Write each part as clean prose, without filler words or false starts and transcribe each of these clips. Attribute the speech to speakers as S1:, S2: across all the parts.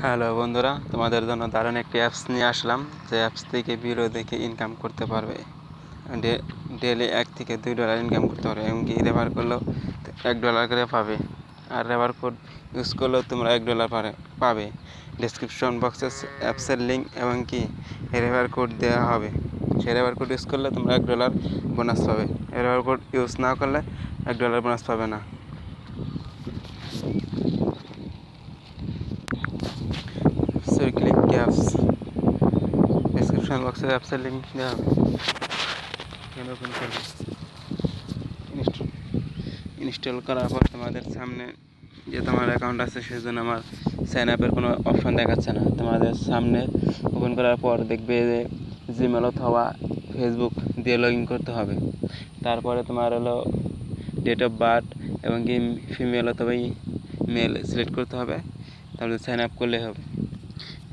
S1: Hello বন্ধুরা, তোমাদের জন্য দারুণ একটি অ্যাপস নিয়ে আসলাম। যে অ্যাপস থেকে ভিডিও দেখে ইনকাম করতে পারবে। ডেলি $1 থেকে $2 ইনকাম করতে পারবে। এমনকি রেফার করলেও $1 করে পাবে। আর রেফার কোড ইউজ করলেও তোমরা $1 পাবে। ডিসক্রিপশন বক্সে অ্যাপসের লিঙ্ক এবং কি রেফার কোড দেওয়া হবে। সেই রেফার কোড ইউজ করলে তোমরা $1 বোনাস পাবে। রেফার কোড ইউজ না করলে $1 বোনাস পাবে না। So click apps. ডিসক্রিপশন বক্সে অ্যাপসের লিঙ্ক দেওয়া হবে। এখানে ওপেন করবে। ইনস্টল করার পর তোমাদের সামনে যে তোমার অ্যাকাউন্ট আছে সেজন্য আমার সাইন আপের কোনো অপশন দেখাচ্ছে না। তোমাদের সামনে ওপেন করার পর দেখবে যে জিমেল অথবা ফেসবুক দিয়ে লগ ইন করতে হবে। তারপরে তোমার হলো ডেট অফ বার্থ এবং কি ফিমেল অথবা মেল সিলেক্ট করতে হবে। তারপরে সাইন আপ করলে হবে।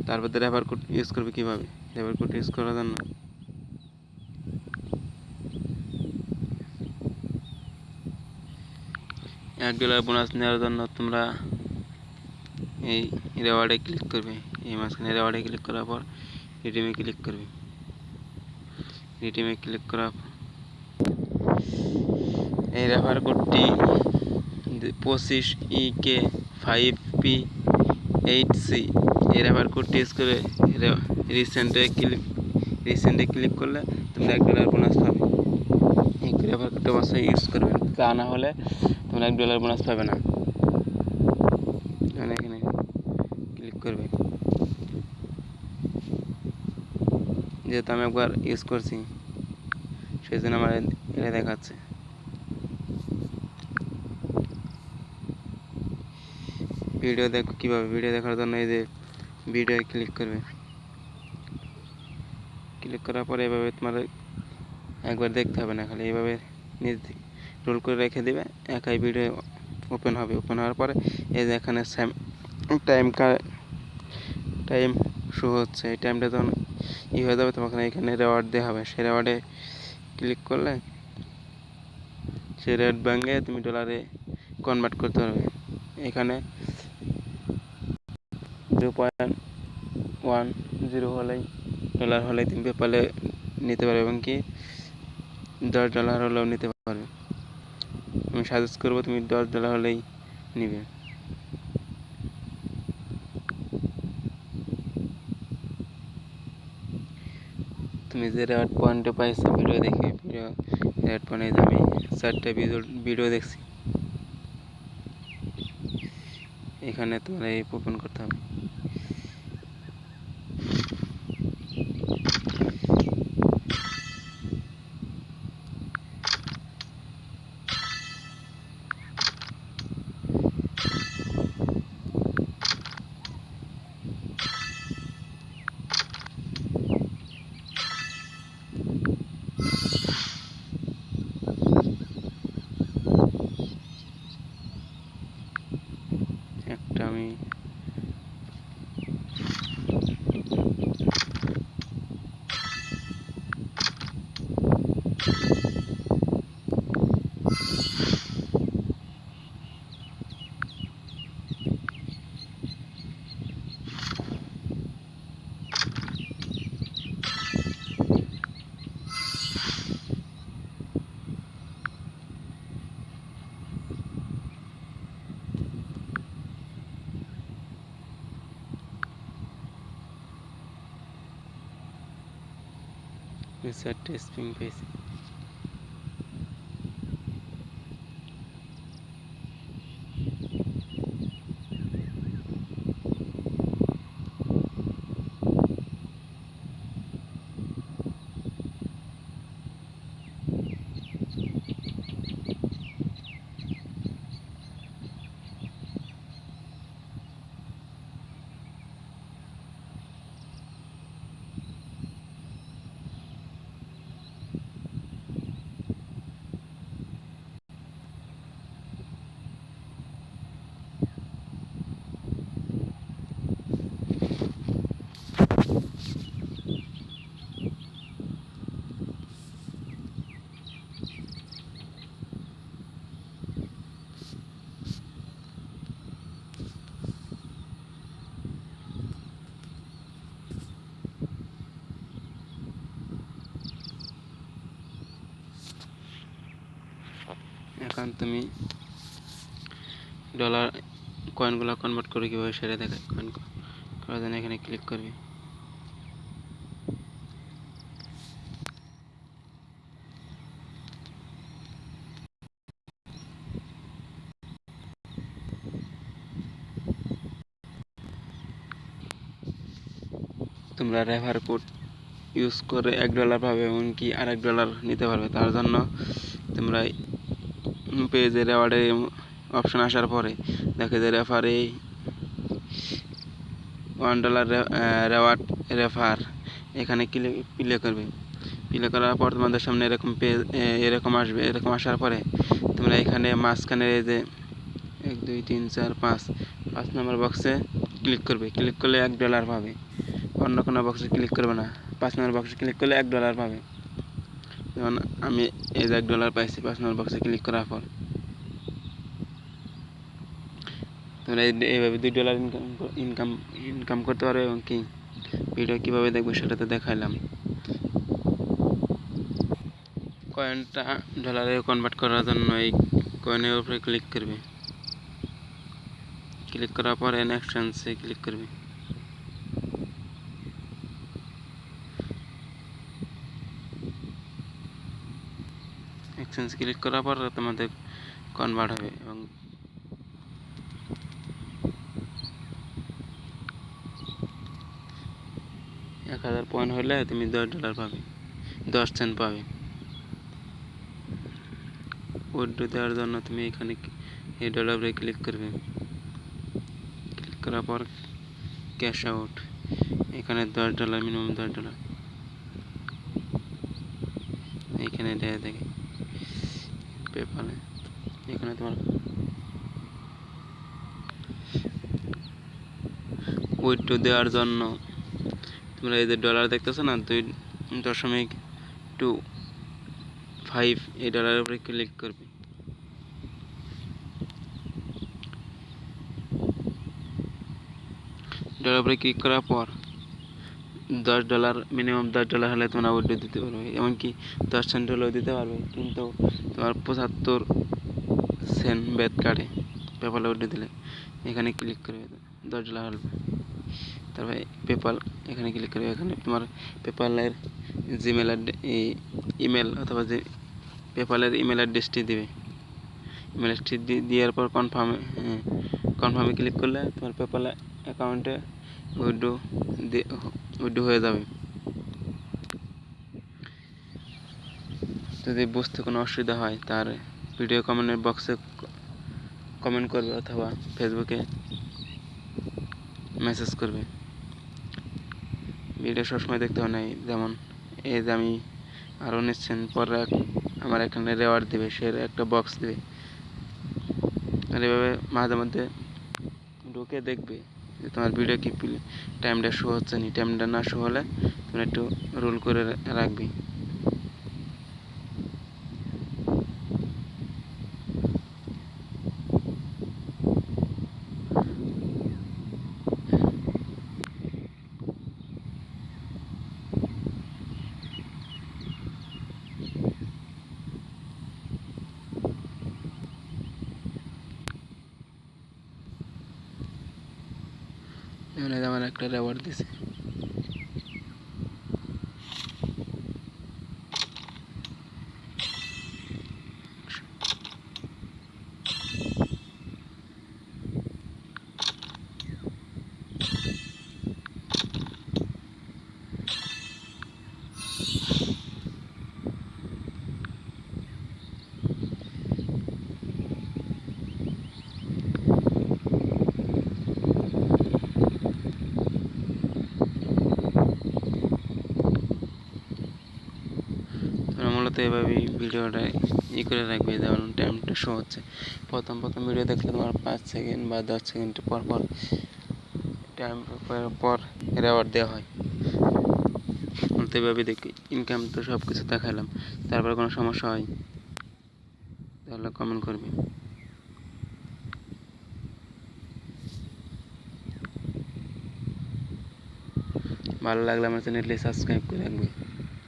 S1: তারপর রেফার কোড ইউজ করবে কীভাবে? রেফার কোড ইউজ করার জন্য $1 বোনাস নেওয়ার জন্য তোমরা এই রেওয়ার্ডে ক্লিক করবে। এই মাঝখানে রেওয়ার্ডে ক্লিক করার পর রিডিমে ক্লিক করবে। রিডিমে ক্লিক করার পর এই রেফার কোডটি 25EK5P8C এই রেফার কোডটি ইউজ করে রিসেন্টে ক্লিক করলে তোমরা $1 বোনাস পাবে। এই রেফার কোডটা অবশ্যই ইউজ করবে, তা না হলে তোমরা $1 বোনাস পাবে না। এখানে ক্লিক করবে। যেহেতু আমি একবার ইউজ করছি সেই জন্য আমার এটা দেখাচ্ছে। ভিডিও দেখো কীভাবে। ভিডিও দেখার জন্য এই যে ভিডিও ক্লিক করবে। ক্লিক করার পরে এভাবে তোমার একবার দেখতে হবে না, খালি এইভাবে নিজ রোল করে রেখে দেবে। একাই ভিডিও ওপেন হবে। ওপেন হওয়ার পরে এই যে এখানে টাইম শো হচ্ছে। এই টাইমটা যখন হয়ে যাবে তখন এখানে রেওয়ার্ড দেওয়া হবে। সেই রেওয়ার্ডে ক্লিক করলে সেই রেড ব্যাঙ্কে তুমি ডলারে কনভার্ট করতে পারবে। এখানে 0.10 হলেই ডলার হলেই তুমি পেপালে নিতে পারবে এবং কি $10 হলেও নিতে পারবে। আমি সাজেস্ট করবো তুমি $10 হলেই নিবে। তুমি যে রেড পয়েন্টে পাইছো ভিডিও দেখে, রেড পয়েন্টে আমি 4টা ভিডিও দেখছি। এখানে তোমার এই ওপেন করতে হবে। একটা আমি চারটে স্প্রিং পেয়েছি। এখন তুমি ডলার কয়েনগুলো কনভার্ট করে কীভাবে সেটা দেখায়। কয়েন করার জন্য এখানে ক্লিক করবে। তোমরা রেফার কোড ইউজ করে $1 পাবে, এমনকি $1 নিতে পারবে। তার জন্য তোমরা পেজে রেওয়ার্ডের অপশন আসার পরে দেখে যে রেফারে $1 রেওয়ার্ড রেফার, এখানে ক্লিক করবে। ক্লিক করার পর তোমাদের সামনে এরকম পেজ এরকম আসবে। এরকম আসার পরে তোমরা এখানে মাঝখানে যে 1 2 3 4 5 নম্বর বক্সে ক্লিক করবে। ক্লিক করলে $1 পাবে, অন্য কোনো বক্সে ক্লিক করবে না। 5 নম্বর বক্সে ক্লিক করলে $1 পাবে। যেমন আমি এই যে $1 পাইছি 5 নম্বর বক্সে ক্লিক করার পর। তোমরা এইভাবে $2 ইনকাম করতে পারবে। এবং কি ভিডিও কীভাবে দেখবে সেটা তো দেখাইলাম। কয়েনটা ডলারে কনভার্ট করার জন্য এই কয়েনের উপরে ক্লিক করবে। ক্লিক করার পর এক্সচেঞ্জে ক্লিক করবে। এক্সচেঞ্জ ক্লিক করার পর তোমাদের কনভার্ট হবে। এবং 1000 পয়েন্ট হলে তুমি $10 পাবে, 10 সেন্ট পাবে। উইথড্র দেওয়ার জন্য তুমি এখানে এই ডলারে ক্লিক করবে। ক্লিক করার পর ক্যাশ আউট, এখানে $10 মিনিমাম $10 এখানে দেয়া থাকে পেপালে। এখানে তোমার উইথড্র দেওয়ার জন্য তোমরা এই যে ডলার দেখতেছো না, 2.25 এই ডলারের উপরে ক্লিক করবে। ডলার উপরে ক্লিক করার পর $10 মিনিমাম $10 হলে তোমরা উইথড্র দিতে পারবে। এমনকি 10 সেন্ট হলেও দিতে পারবে, কিন্তু তোমার 75 সেন্ট ব্যাট কাটে পেপালে উইথড্র দিলে। এখানে ক্লিক করবে, $10 হলে। তারপরে পেপাল এখানে ক্লিক করবে। এখানে তোমার পেপালের জিমেল ইমেল অথবা যে পেপালের ইমেল অ্যাড্রেসটি দিবে। ইমেল অ্যাড্রেসটি দেওয়ার পর কনফার্মে ক্লিক করলে তোমার পেপাল অ্যাকাউন্টে উইথড্র হয়ে যাবে। যদি বুঝতে কোনো অসুবিধা হয় তার ভিডিও কমেন্টের বক্সে কমেন্ট করবে অথবা ফেসবুকে মেসেজ করবে। ভিডিও সবসময় দেখতে হয় না। যেমন এই যে আমি আরও নিচ্ছেন পরে আমার এখানে রেওয়ার্ড দেবে, সে একটা বক্স দেবে। আর এভাবে মাঝে মধ্যে ঢুকে দেখবে যে তোমার ভিডিও কি টাইমটা শো হচ্ছে নি। টাইমটা না শো হলে তুমি একটু রুল করে রাখবি। আমার একটা রেওয়ার্ড দিছে। মূলত এভাবেই ভিডিওটা করে রাখবে। যেমন টাইমটা শো হচ্ছে। প্রথম ভিডিও দেখলে তোমার 5 সেকেন্ড বা 10 সেকেন্ড পর টাইম পর রেওয়ার্ড দেওয়া হয়। মূলত এভাবে দেখি ইনকাম তো সব কিছু দেখালাম। তারপর কোনো সমস্যা হয় তাহলে কমেন্ট করবে। ভালো লাগলে আমার চ্যানেলটি সাবস্ক্রাইব করে রাখবে।